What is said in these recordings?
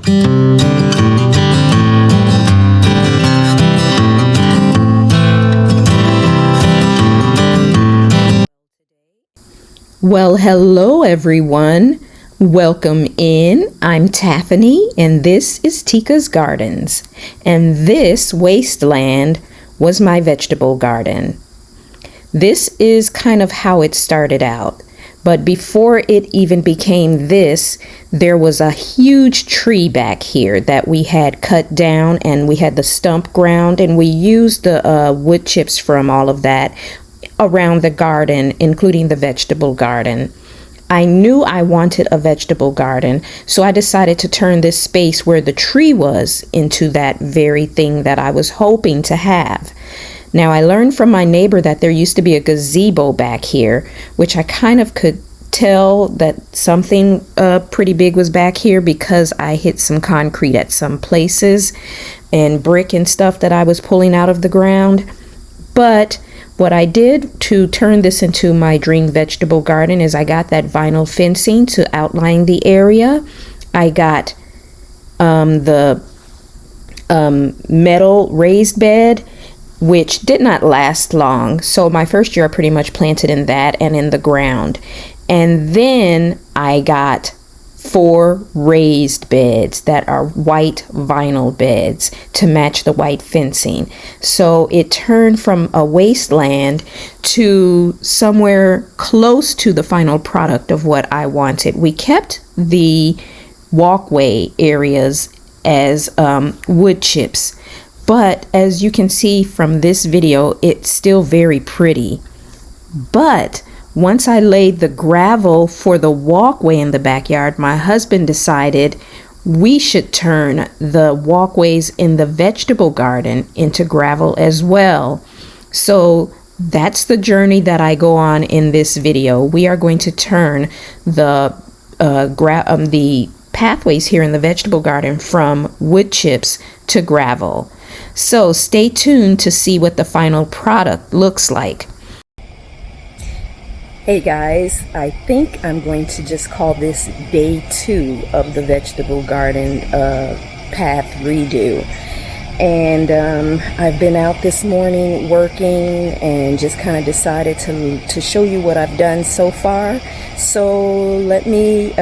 Well, hello everyone. Welcome in. I'm Taffany and this is Tika's Gardens. And this wasteland was my vegetable garden. This is kind of how it started out. But before it even became this, there was a huge tree back here that we had cut down, and we had the stump ground, and we used the wood chips from all of that around the garden, including the vegetable garden. I knew I wanted a vegetable garden, so I decided to turn this space where the tree was into that very thing that I was hoping to have. Now, I learned from my neighbor that there used to be a gazebo back here, which I kind of could tell that something pretty big was back here because I hit some concrete at some places and brick and stuff that I was pulling out of the ground. But what I did to turn this into my dream vegetable garden is I got that vinyl fencing to outline the area. I got the metal raised bed, which did not last long. So my first year I pretty much planted in that and in the ground. And then I got 4 raised beds that are white vinyl beds to match the white fencing. So it turned from a wasteland to somewhere close to the final product of what I wanted. We kept the walkway areas as wood chips, but as you can see from this video, it's still very pretty. But once I laid the gravel for the walkway in the backyard, my husband decided we should turn the walkways in the vegetable garden into gravel as well. So that's the journey that I go on in this video. We are going to turn the pathways here in the vegetable garden from wood chips to gravel. So stay tuned to see what the final product looks like. Hey guys, I think I'm going to just call this day 2 of the vegetable garden path redo. And I've been out this morning working and just kind of decided to show you what I've done so far. So let me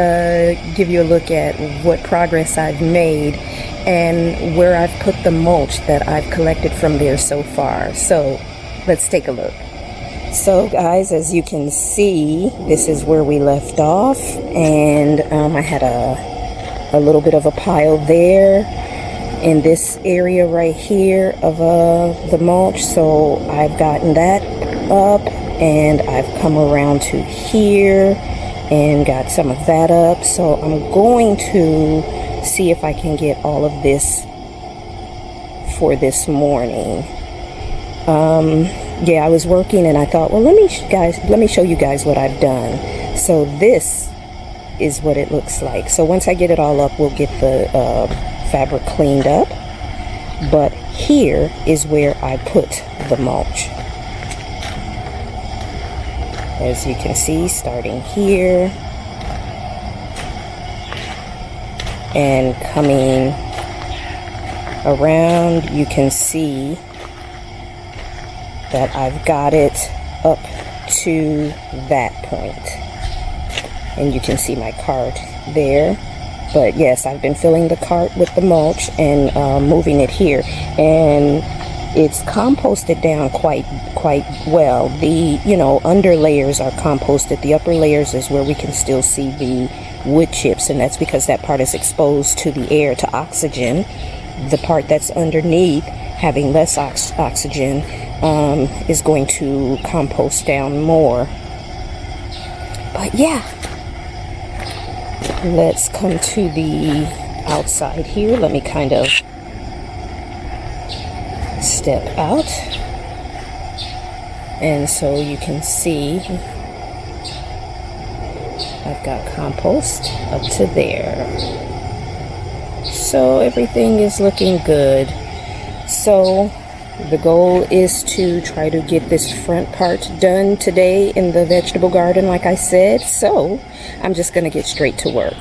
give you a look at what progress I've made and where I've put the mulch that I've collected from there so far. So let's take a look. So guys, as you can see, this is where we left off, and I had a little bit of a pile there in this area right here of the mulch. So I've gotten that up and I've come around to here and got some of that up. So I'm going to see if I can get all of this for this morning. Yeah, I was working and I thought, well, let me show you guys what I've done. So this is what it looks like. So once I get it all up, we'll get the fabric cleaned up. But here is where I put the mulch. As you can see, starting here and coming around, you can see that I've got it up to that point. And you can see my cart there. But yes, I've been filling the cart with the mulch and moving it here. And it's composted down quite well. The under layers are composted. The upper layers is where we can still see the wood chips, and that's because that part is exposed to the air, to oxygen. The part that's underneath, having less oxygen, is going to compost down more. But yeah, let's come to the outside here. Let me kind of step out, and so you can see I've got compost up to there. So everything is looking good. So the goal is to try to get this front part done today in the vegetable garden, like I said. So I'm just going to get straight to work.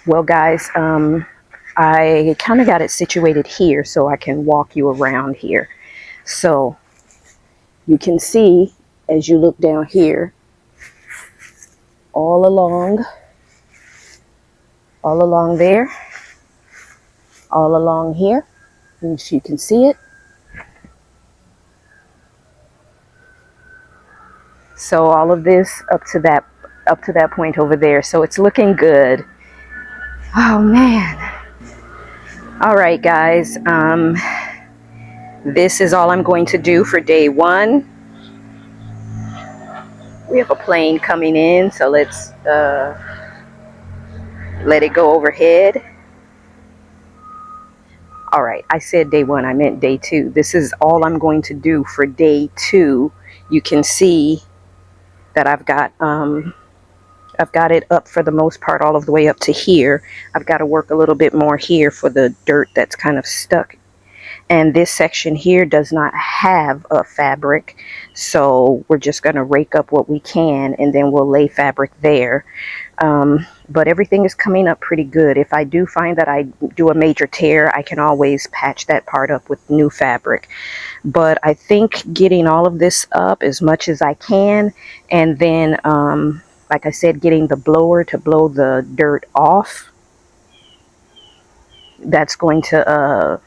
Well, guys, I kind of got it situated here so I can walk you around here. So you can see as you look down here, all along there, all along here, if you can see it. So all of this up to that point over there. So it's looking good. Oh man. All right, guys. This is all I'm going to do for day 1. We have a plane coming in, so let's let it go overhead. All right, I said day 1, I meant day 2. This is all I'm going to do for day 2. You can see that I've got it up for the most part all of the way up to here. I've got to work a little bit more here for the dirt that's kind of stuck. And this section here does not have a fabric, so we're just going to rake up what we can and then we'll lay fabric there. But everything is coming up pretty good. If I do find that I do a major tear, I can always patch that part up with new fabric. But I think getting all of this up as much as I can, and then like I said, getting the blower to blow the dirt off, that's going to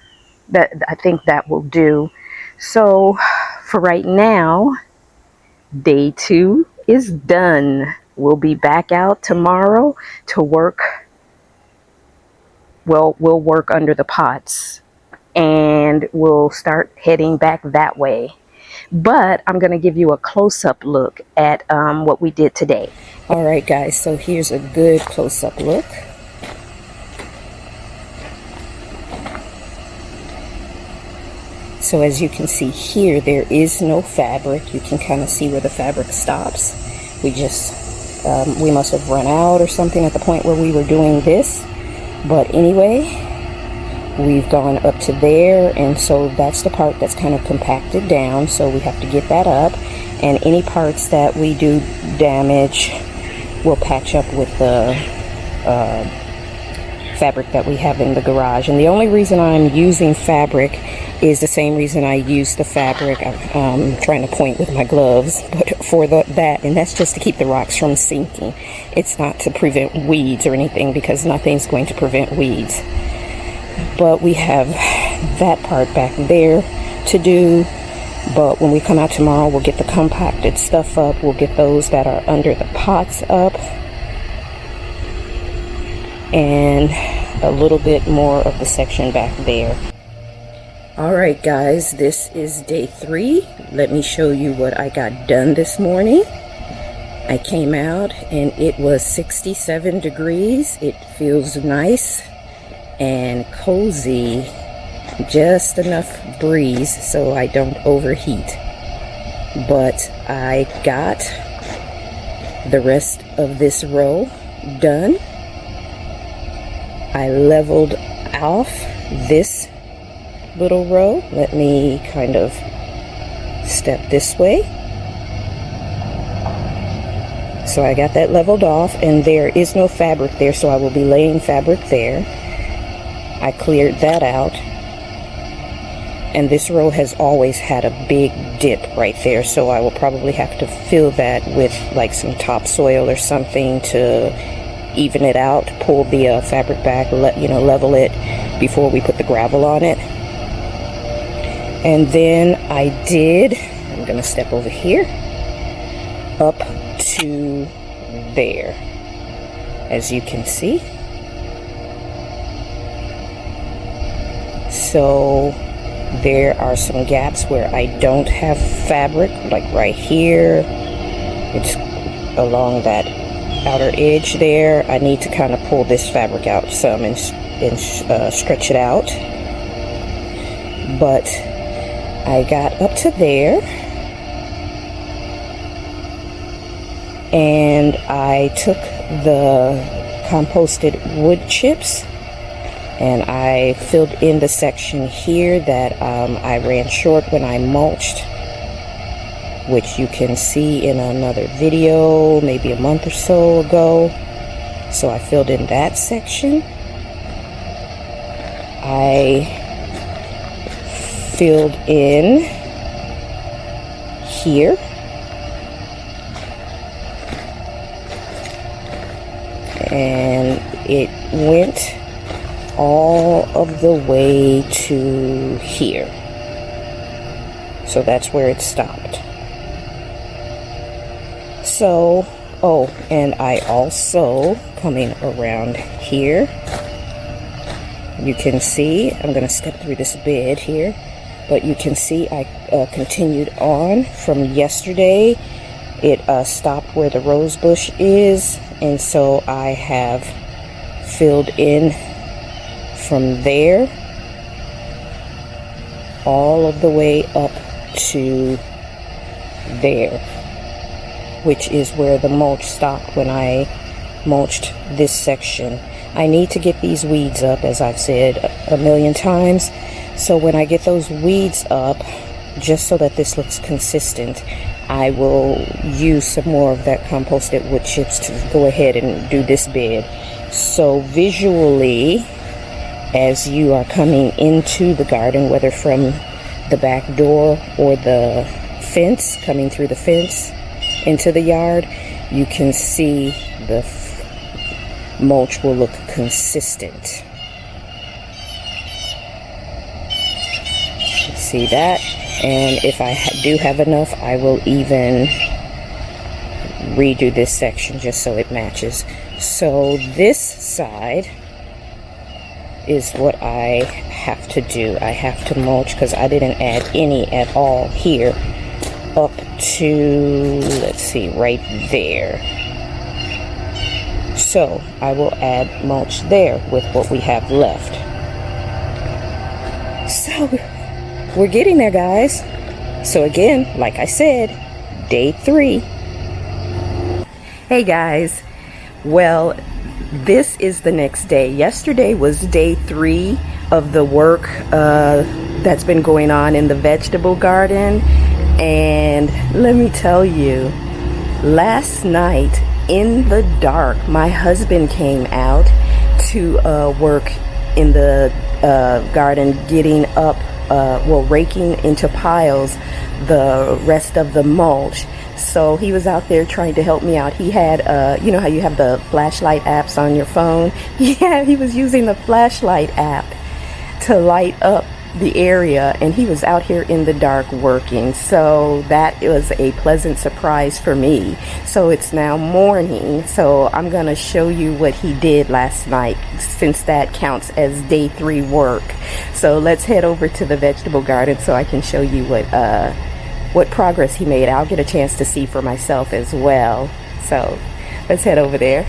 I think that will do. So for right now, day 2 is done. We'll be back out tomorrow to work. Well, we'll work under the pots and we'll start heading back that way. But I'm going to give you a close-up look at what we did today. All right, guys, so here's a good close-up look. So as you can see here, there is no fabric. You can kind of see where the fabric stops. We must have run out or something at the point where we were doing this. But anyway, we've gone up to there, and so that's the part that's kind of compacted down, so we have to get that up. And any parts that we do damage, we'll patch up with the fabric that we have in the garage. And the only reason I'm using fabric is the same reason I use the fabric. I'm trying to point with my gloves, but for that, and that's just to keep the rocks from sinking. It's not to prevent weeds or anything, because nothing's going to prevent weeds. But we have that part back there to do. But when we come out tomorrow, we'll get the compacted stuff up. We'll get those that are under the pots up, and a little bit more of the section back there. All right, guys, this is day 3. Let me show you what I got done this morning. I came out and it was 67 degrees. It feels nice and cozy, just enough breeze so I don't overheat. But I got the rest of this row done. I leveled off this little row. Let me kind of step this way. So I got that leveled off, and there is no fabric there, so I will be laying fabric there. I cleared that out, and this row has always had a big dip right there, so I will probably have to fill that with like some topsoil or something to even it out, pull the fabric back, level it before we put the gravel on it. And then I'm gonna step over here up to there, as you can see. So there are some gaps where I don't have fabric, like right here. It's along that outer edge there. I need to kind of pull this fabric out some and stretch it out. But I got up to there, and I took the composted wood chips and I filled in the section here that I ran short when I mulched, which you can see in another video maybe a month or so ago. So I filled in that section. I filled in here. And it went all of the way to here. So that's where it stopped. So, oh, and I also, coming around here, you can see, I'm going to step through this bed here, but you can see I continued on from yesterday. It stopped where the rose bush is, and so I have filled in from there all of the way up to there, which is where the mulch stopped when I mulched this section. I need to get these weeds up, as I've said a million times. So when I get those weeds up, just so that this looks consistent, I will use some more of that composted wood chips to go ahead and do this bed. So visually, as you are coming into the garden, whether from the back door or the fence, coming through the fence into the yard, you can see the mulch will look consistent. See that? And if I do have enough, I will even redo this section just so it matches. So this side is what I have to do. I have to mulch because I didn't add any at all here up to, let's see, right there. So I will add mulch there with what we have left. So we're getting there, guys. So again, like I said, day 3. Hey guys, well, this is the next day. Yesterday was day 3 of the work that's been going on in the vegetable garden. And let me tell you, last night in the dark, my husband came out to work in the garden, getting up, raking into piles the rest of the mulch. So he was out there trying to help me out. He had, you know how you have the flashlight apps on your phone? Yeah, he was using the flashlight app to light up the area, and he was out here in the dark working. So that was a pleasant surprise for me. So it's now morning, so I'm gonna show you what he did last night, since that counts as day 3 work. So let's head over to the vegetable garden so I can show you what progress he made. I'll get a chance to see for myself as well. So let's head over there.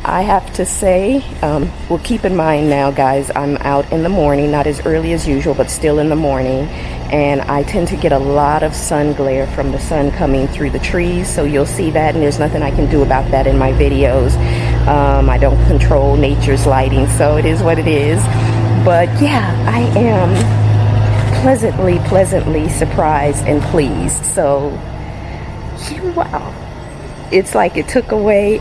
I have to say, well, keep in mind now, guys, I'm out in the morning, not as early as usual, but still in the morning, and I tend to get a lot of sun glare from the sun coming through the trees, so you'll see that, and there's nothing I can do about that in my videos. I don't control nature's lighting, so it is what it is. But yeah, I am pleasantly surprised and pleased. So wow, it's like it took away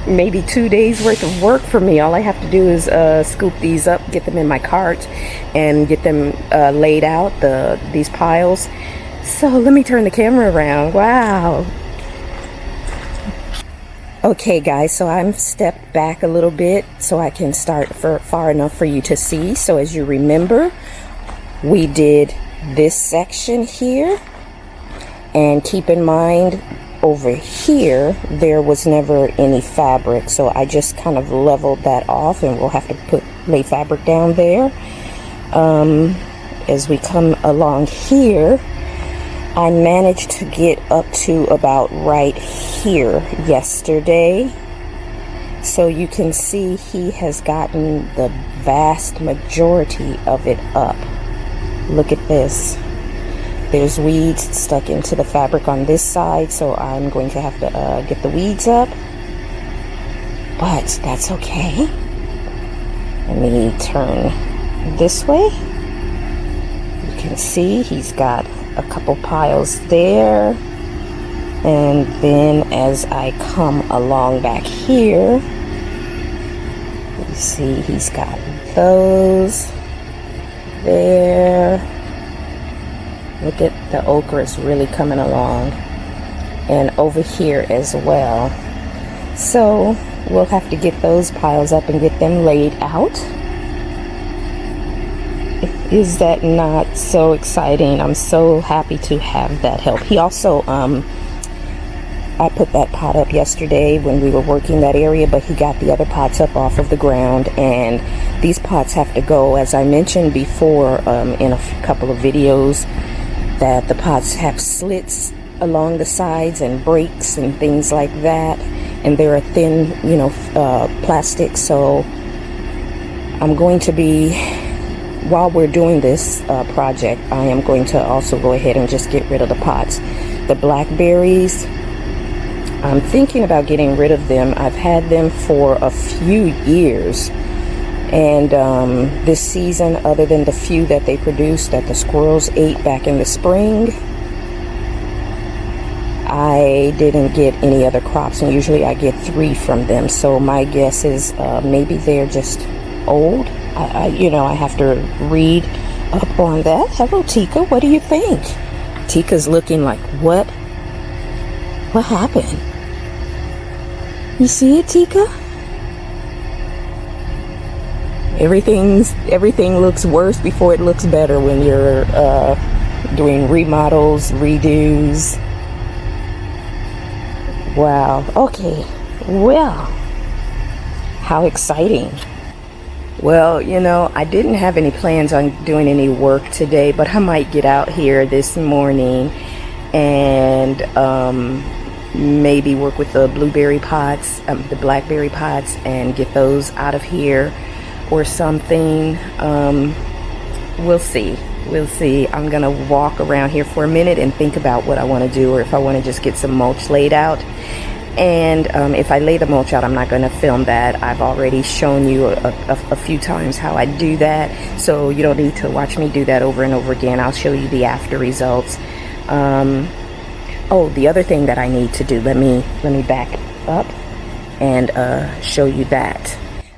maybe 2 days worth of work for me. All I have to do is scoop these up, get them in my cart, and get them laid out, these piles. So let me turn the camera around. Wow. Okay guys, so I'm stepped back a little bit so I can start far enough for you to see. So as you remember, we did this section here, and keep in mind over here there was never any fabric, so I just kind of leveled that off, and we'll have to lay fabric down there. As we come along here, I managed to get up to about right here yesterday, so you can see he has gotten the vast majority of it up. Look at this. There's weeds stuck into the fabric on this side, so I'm going to have to get the weeds up, but that's okay. Let me turn this way. You can see he's got a couple piles there, And then as I come along back here, you see he's got those there. Look at the okra, is really coming along. And over here as well. So we'll have to get those piles up and get them laid out. Is that not so exciting? I'm so happy to have that help. He also, I put that pot up yesterday when we were working that area, but he got the other pots up off of the ground, and these pots have to go, as I mentioned before in a couple of videos, that the pots have slits along the sides and breaks and things like that, and they're a thin, plastic. So I'm going to be, while we're doing this project, I am going to also go ahead and just get rid of the pots. The blackberries, I'm thinking about getting rid of them. I've had them for a few years, and this season, other than the few that they produced that the squirrels ate back in the spring, I didn't get any other crops, and usually I get 3 from them. So my guess is maybe they're just old. I have to read up on that. Hello, Tika. What do you think? Tika's looking like, what? What happened? You see it, Tika? Everything looks worse before it looks better when you're doing remodels, redos. Wow. Okay. Well, how exciting. Well, I didn't have any plans on doing any work today, but I might get out here this morning and maybe work with the blueberry pots, the blackberry pots, and get those out of here or something. We'll see. I'm gonna walk around here for a minute and think about what I want to do, or if I want to just get some mulch laid out. And if I lay the mulch out, I'm not going to film that. I've already shown you a few times how I do that, so you don't need to watch me do that over and over again. I'll show you the after results. Oh, the other thing that I need to do, let me back up and show you that.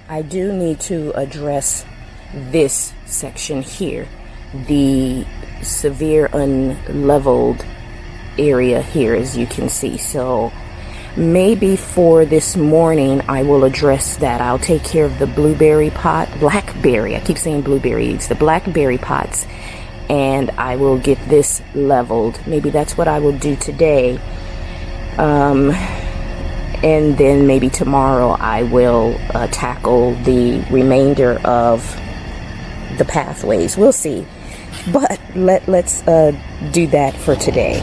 I do need to address this section here, the severe unleveled area here, as you can see. So maybe for this morning I will address that. I'll take care of the blackberry, I keep saying blueberry, it's the blackberry pots, and I will get this leveled. Maybe that's what I will do today. And then maybe tomorrow I will tackle the remainder of the pathways. We'll see. But let's do that for today.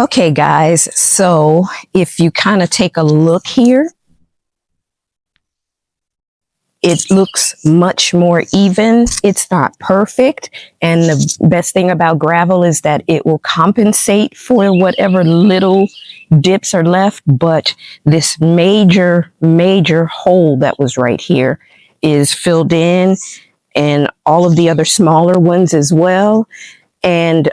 Okay, guys, so if you kind of take a look here, it looks much more even. It's not perfect. And the best thing about gravel is that it will compensate for whatever little dips are left. But this major, major hole that was right here is filled in, and all of the other smaller ones as well. And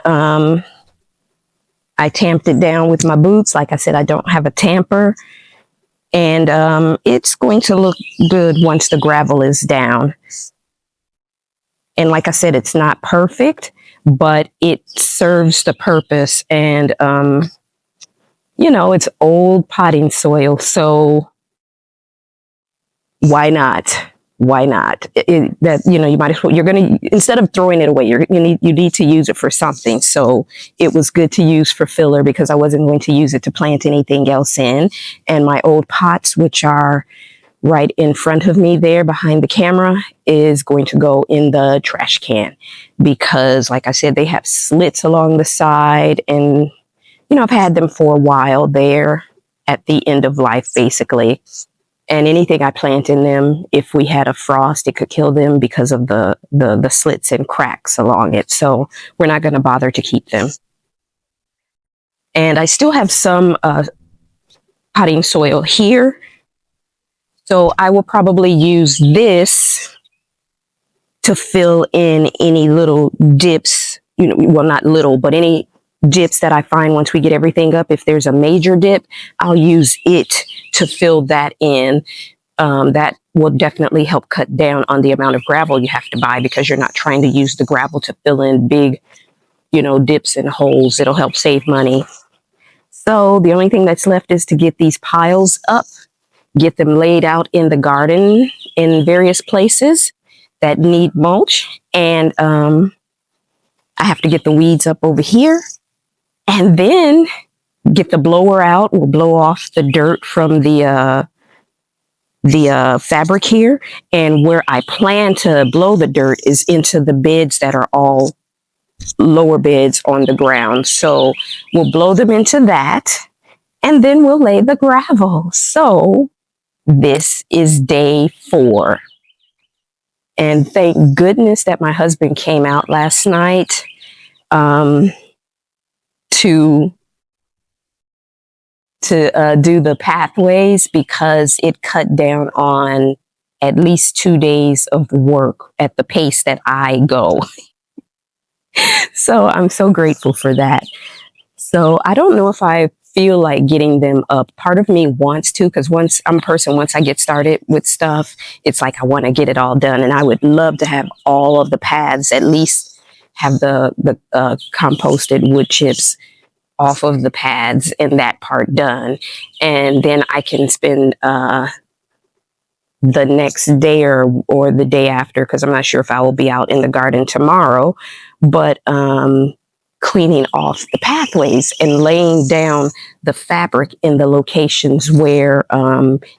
I tamped it down with my boots. Like I said, I don't have a tamper. And it's going to look good once the gravel is down. And like I said, it's not perfect, but it serves the purpose. And, it's old potting soil. So why not? Why not? You might as well, instead of throwing it away, you need to use it for something. So it was good to use for filler because I wasn't going to use it to plant anything else in. And my old pots, which are right in front of me there behind the camera, is going to go in the trash can because, like I said, they have slits along the side. And, I've had them for a while. They're at the end of life, basically. And anything I plant in them, if we had a frost, it could kill them because of the slits and cracks along it. So we're not going to bother to keep them. And I still have some potting soil here. So I will probably use this to fill in any little dips, well, not little, but any dips that I find once we get everything up. If there's a major dip, I'll use it to fill that in. That will definitely help cut down on the amount of gravel you have to buy because you're not trying to use the gravel to fill in big, dips and holes. It'll help save money. So the only thing that's left is to get these piles up, get them laid out in the garden in various places that need mulch. And I have to get the weeds up over here and then get the blower out. We'll blow off the dirt from the fabric here. And where I plan to blow the dirt is into the beds that are all lower beds on the ground. So we'll blow them into that and then we'll lay the gravel. So this is day 4. And thank goodness that my husband came out last night to do the pathways because it cut down on at least 2 days of work at the pace that I go. So I'm so grateful for that. So I don't know if I feel like getting them up. Part of me wants to, because once I get started with stuff, it's like I want to get it all done. And I would love to have all of the paths, at least have the composted wood chips off of the pads and that part done. And then I can spend the next day or the day after, because I'm not sure if I will be out in the garden tomorrow, but cleaning off the pathways and laying down the fabric in the locations where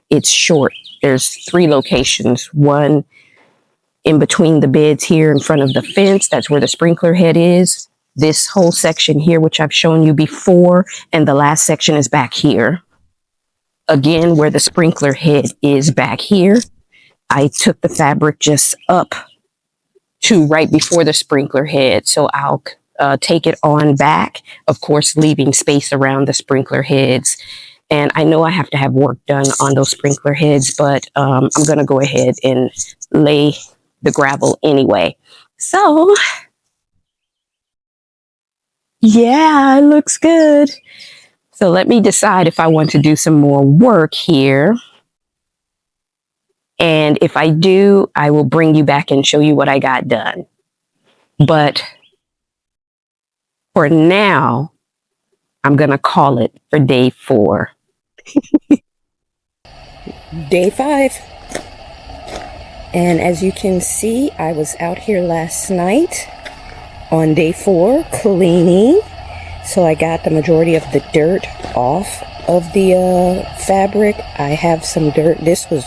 it's short. There's 3 locations. One in between the beds here in front of the fence. That's where the sprinkler head is. This whole section here, which I've shown you before, and the last section is back here. Again, where the sprinkler head is back here, I took the fabric just up to right before the sprinkler head. So I'll take it on back, of course, leaving space around the sprinkler heads. And I know I have to have work done on those sprinkler heads, but I'm going to go ahead and lay the gravel anyway. So yeah, it looks good. So let me decide if I want to do some more work here. And if I do, I will bring you back and show you what I got done. But for now, I'm going to call it for day 4. Day 5. And as you can see, I was out here last night on day 4 cleaning. So I got the majority of the dirt off of the fabric. I have some dirt. This was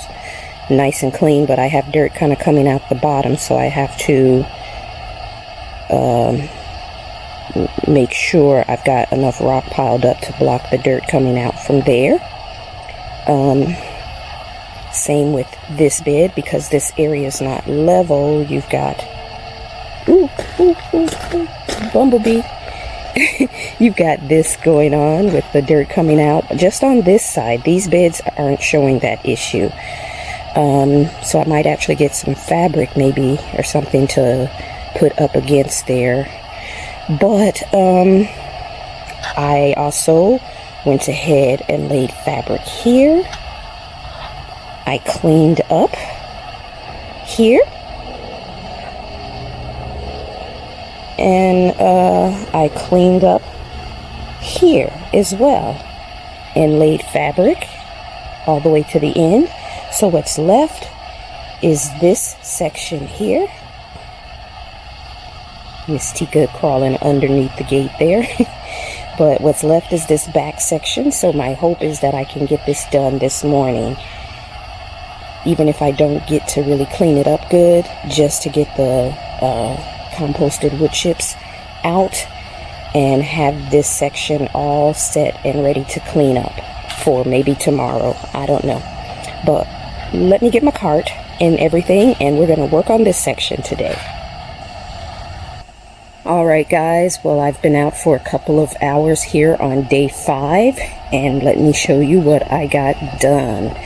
nice and clean, but I have dirt kind of coming out the bottom, so I have to make sure I've got enough rock piled up to block the dirt coming out from there. Same with this bed, because this area is not level. You've got bumblebee. You've got this going on with the dirt coming out just on this side. These beds aren't showing that issue. So I might actually get some fabric maybe or something to put up against there. But I also went ahead and laid fabric here. I cleaned up here. And I cleaned up here as well and laid fabric all the way to the end. So what's left is this section here. Miss Tika crawling underneath the gate there. But what's left is this back section. So my hope is that I can get this done this morning. Even if I don't get to really clean it up good, just to get the composted wood chips out and have this section all set and ready to clean up for maybe tomorrow. I don't know. But let me get my cart and everything, and we're going to work on this section today. Alright guys, well, I've been out for a couple of hours here on day 5, and let me show you what I got done.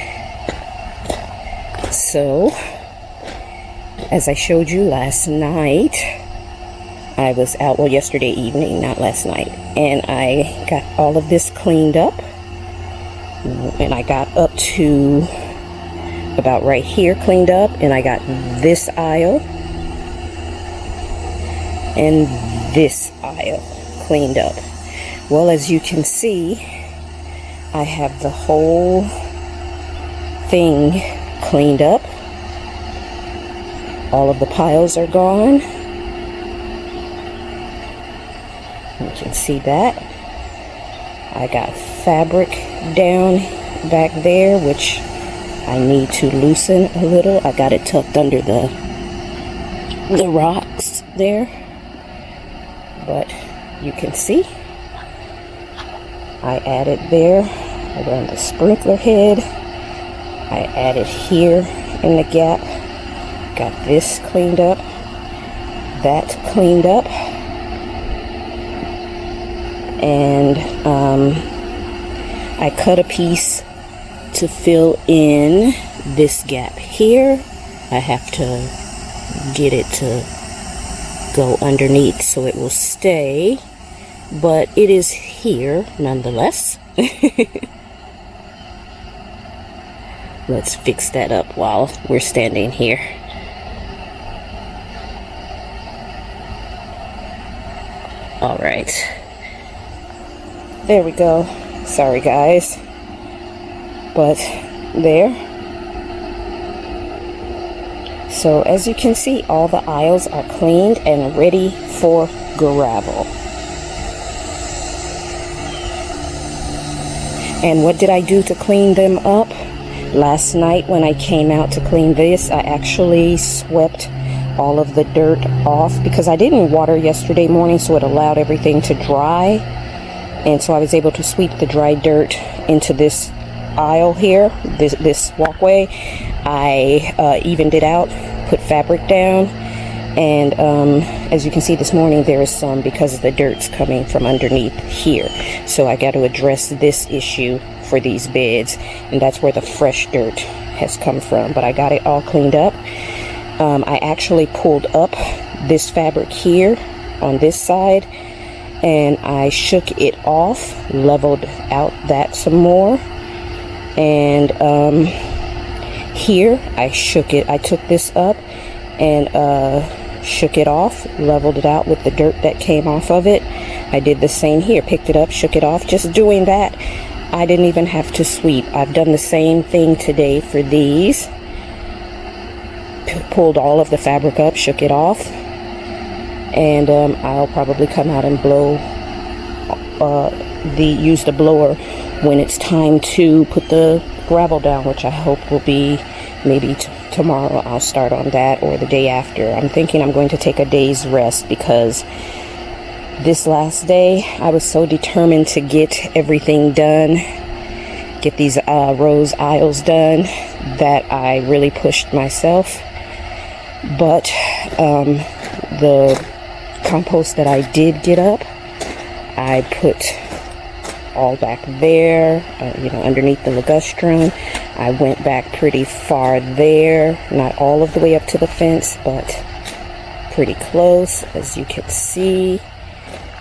So, as I showed you last night, I was out, well, yesterday evening, not last night, and I got all of this cleaned up, and I got up to about right here cleaned up, and I got this aisle and this aisle cleaned up. Well, as you can see, I have the whole thing cleaned up. All of the piles are gone. You can see that. I got fabric down back there, which I need to loosen a little. I got it tucked under the rocks there. But you can see I added there around the sprinkler head. I added here in the gap. Got this cleaned up, that cleaned up, and I cut a piece to fill in this gap here. I have to get it to go underneath so it will stay, but it is here nonetheless. Let's fix that up while we're standing here. All right, there we go. Sorry guys, but there. So as you can see, all the aisles are cleaned and ready for gravel. And what did I do to clean them up? Last night when I came out to clean this, I actually swept all of the dirt off because I didn't water yesterday morning, so it allowed everything to dry. And so I was able to sweep the dry dirt into this aisle here, this walkway. I evened it out, put fabric down, and as you can see this morning, there is some because the dirt's coming from underneath here. So I got to address this issue for these beds, and that's where the fresh dirt has come from. But I got it all cleaned up. I actually pulled up this fabric here on this side, and I shook it off, leveled out that some more, and here I shook it. I took this up and shook it off, leveled it out with the dirt that came off of it. I did the same here, picked it up, shook it off. Just doing that, I didn't even have to sweep. I've done the same thing today for these. Pulled all of the fabric up, shook it off, and I'll probably come out and blow use the blower when it's time to put the gravel down, which I hope will be maybe tomorrow. I'll start on that, or the day after. I'm thinking I'm going to take a day's rest because This last day, I was so determined to get everything done, get these rose aisles done, that I really pushed myself. But the compost that I did get up, I put all back there, underneath the ligustrum. I went back pretty far there, not all of the way up to the fence, but pretty close, as you can see.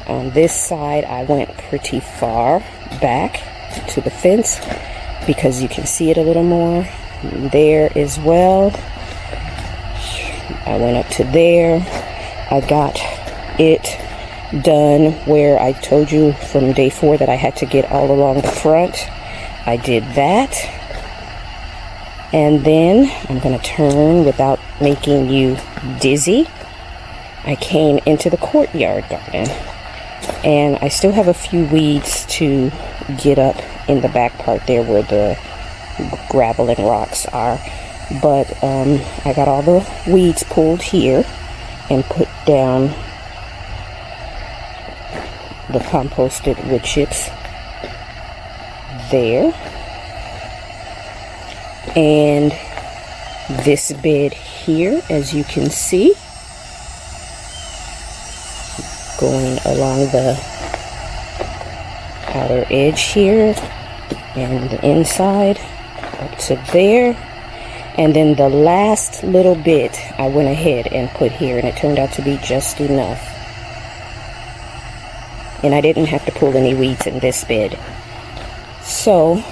On this side, I went pretty far back to the fence because you can see it a little more. There as well. I went up to there. I got it done where I told you from day 4 that I had to get all along the front. I did that. And then I'm going to turn without making you dizzy. I came into the courtyard garden. And I still have a few weeds to get up in the back part there where the gravel and rocks are. But I got all the weeds pulled here and put down the composted wood chips there. And this bed here, as you can see, going along the outer edge here and the inside up to there. And then the last little bit I went ahead and put here, and it turned out to be just enough. And I didn't have to pull any weeds in this bed. So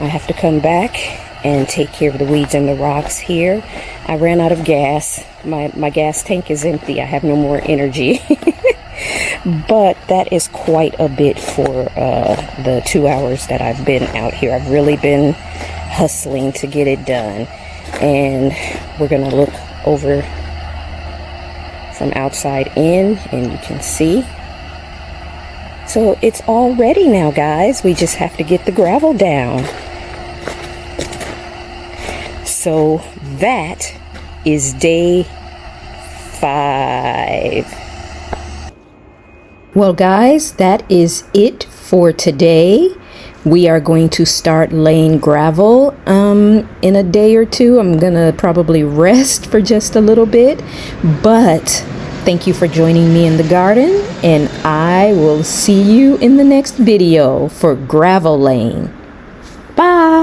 I have to come back and take care of the weeds and the rocks here. I ran out of gas. My gas tank is empty. I have no more energy. But that is quite a bit for the 2 hours that I've been out here. I've really been hustling to get it done. And we're going to look over from outside in, and you can see. So it's all ready now, guys. We just have to get the gravel down. So that is day 5. Well, guys, that is it for today. We are going to start laying gravel in a day or two. I'm gonna probably rest for just a little bit, but thank you for joining me in the garden, and I will see you in the next video for gravel laying. Bye.